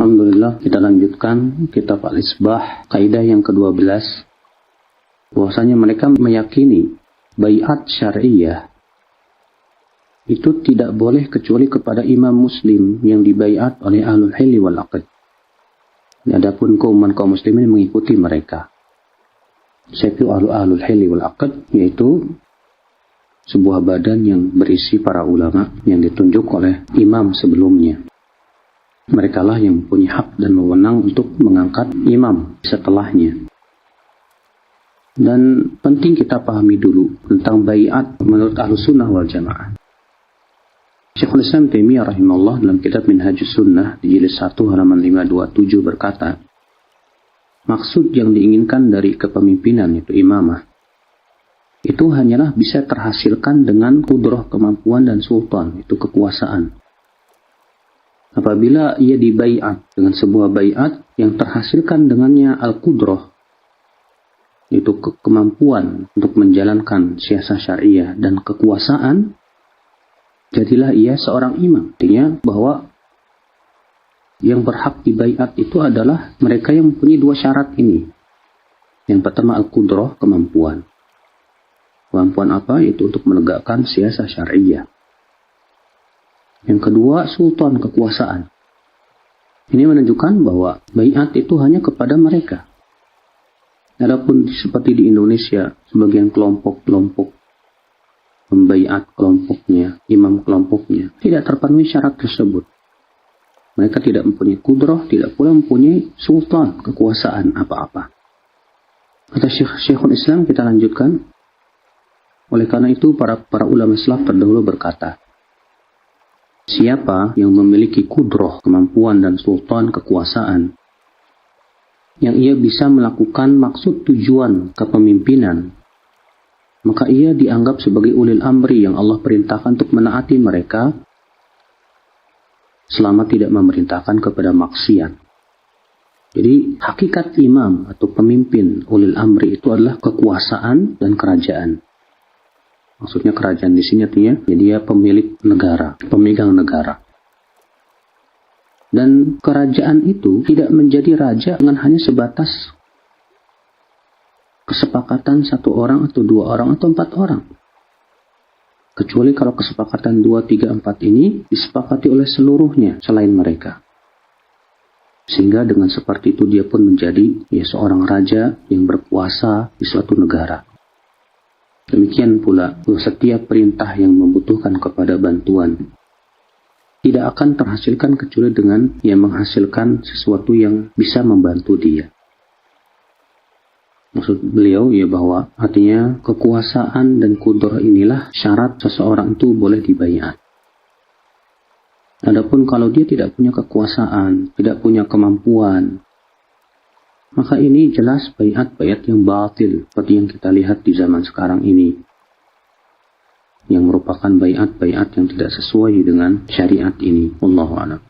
Alhamdulillah, kita lanjutkan kitab Al-Isbah, kaidah yang ke-12. Bahwasanya mereka meyakini baiat syariah itu tidak boleh kecuali kepada imam muslim yang dibaiat oleh ahlul hilli wal aqd. Adapun kaum muslimin mengikuti mereka. Yaitu ahlul hilli wal aqd, yaitu sebuah badan yang berisi para ulama yang ditunjuk oleh imam sebelumnya. Mereka lah yang mempunyai hak dan wewenang untuk mengangkat imam setelahnya. Dan penting kita pahami dulu tentang baiat menurut Ahlus Sunnah wal Jamaah. Syekhul Islam Taimiyah rahimahullah dalam kitab Minhajus Sunnah di jilid 1 halaman 527 berkata, maksud yang diinginkan dari kepemimpinan itu imamah, itu hanyalah bisa terhasilkan dengan kudrah, kemampuan, dan sultan, itu kekuasaan. Apabila ia dibaiat dengan sebuah baiat yang terhasilkan dengannya al-qudrah, itu kemampuan untuk menjalankan siasah syariah dan kekuasaan, jadilah ia seorang imam. Artinya bahwa yang berhak dibaiat itu adalah mereka yang mempunyai dua syarat ini. Yang pertama al-qudrah, kemampuan. Kemampuan apa? Itu untuk menegakkan siasah syariah. Yang kedua, sultan, kekuasaan. Ini menunjukkan bahwa baiat itu hanya kepada mereka. Adapun seperti di Indonesia, sebagian kelompok-kelompok membaiat kelompoknya, imam kelompoknya, tidak terpenuhi syarat tersebut. Mereka tidak mempunyai kudrah, tidak pula mempunyai sultan, kekuasaan apa-apa. Kata Syekhul Islam, kita lanjutkan. Oleh karena itu, para ulama salaf terdahulu berkata, siapa yang memiliki kudrah, kemampuan, dan sultan, kekuasaan, yang ia bisa melakukan maksud tujuan kepemimpinan, maka ia dianggap sebagai ulil amri yang Allah perintahkan untuk menaati mereka selama tidak memerintahkan kepada maksiat. Jadi hakikat imam atau pemimpin ulil amri itu adalah kekuasaan dan kerajaan. Maksudnya kerajaan di sini artinya dia pemilik negara, pemegang negara. Dan kerajaan itu tidak menjadi raja dengan hanya sebatas kesepakatan satu orang atau dua orang atau empat orang. Kecuali kalau kesepakatan 2, 3, 4 ini disepakati oleh seluruhnya selain mereka. Sehingga dengan seperti itu dia pun menjadi seorang raja yang berkuasa di suatu negara. Demikian pula setiap perintah yang membutuhkan kepada bantuan tidak akan terhasilkan kecuali dengan yang menghasilkan sesuatu yang bisa membantu dia. Maksud beliau bahwa artinya kekuasaan dan kudrah inilah syarat seseorang itu boleh dibaiat. Adapun kalau dia tidak punya kekuasaan, tidak punya kemampuan, maka ini jelas baiat yang batil seperti yang kita lihat di zaman sekarang ini, yang merupakan baiat yang tidak sesuai dengan syariat ini. Wallahu a'lam.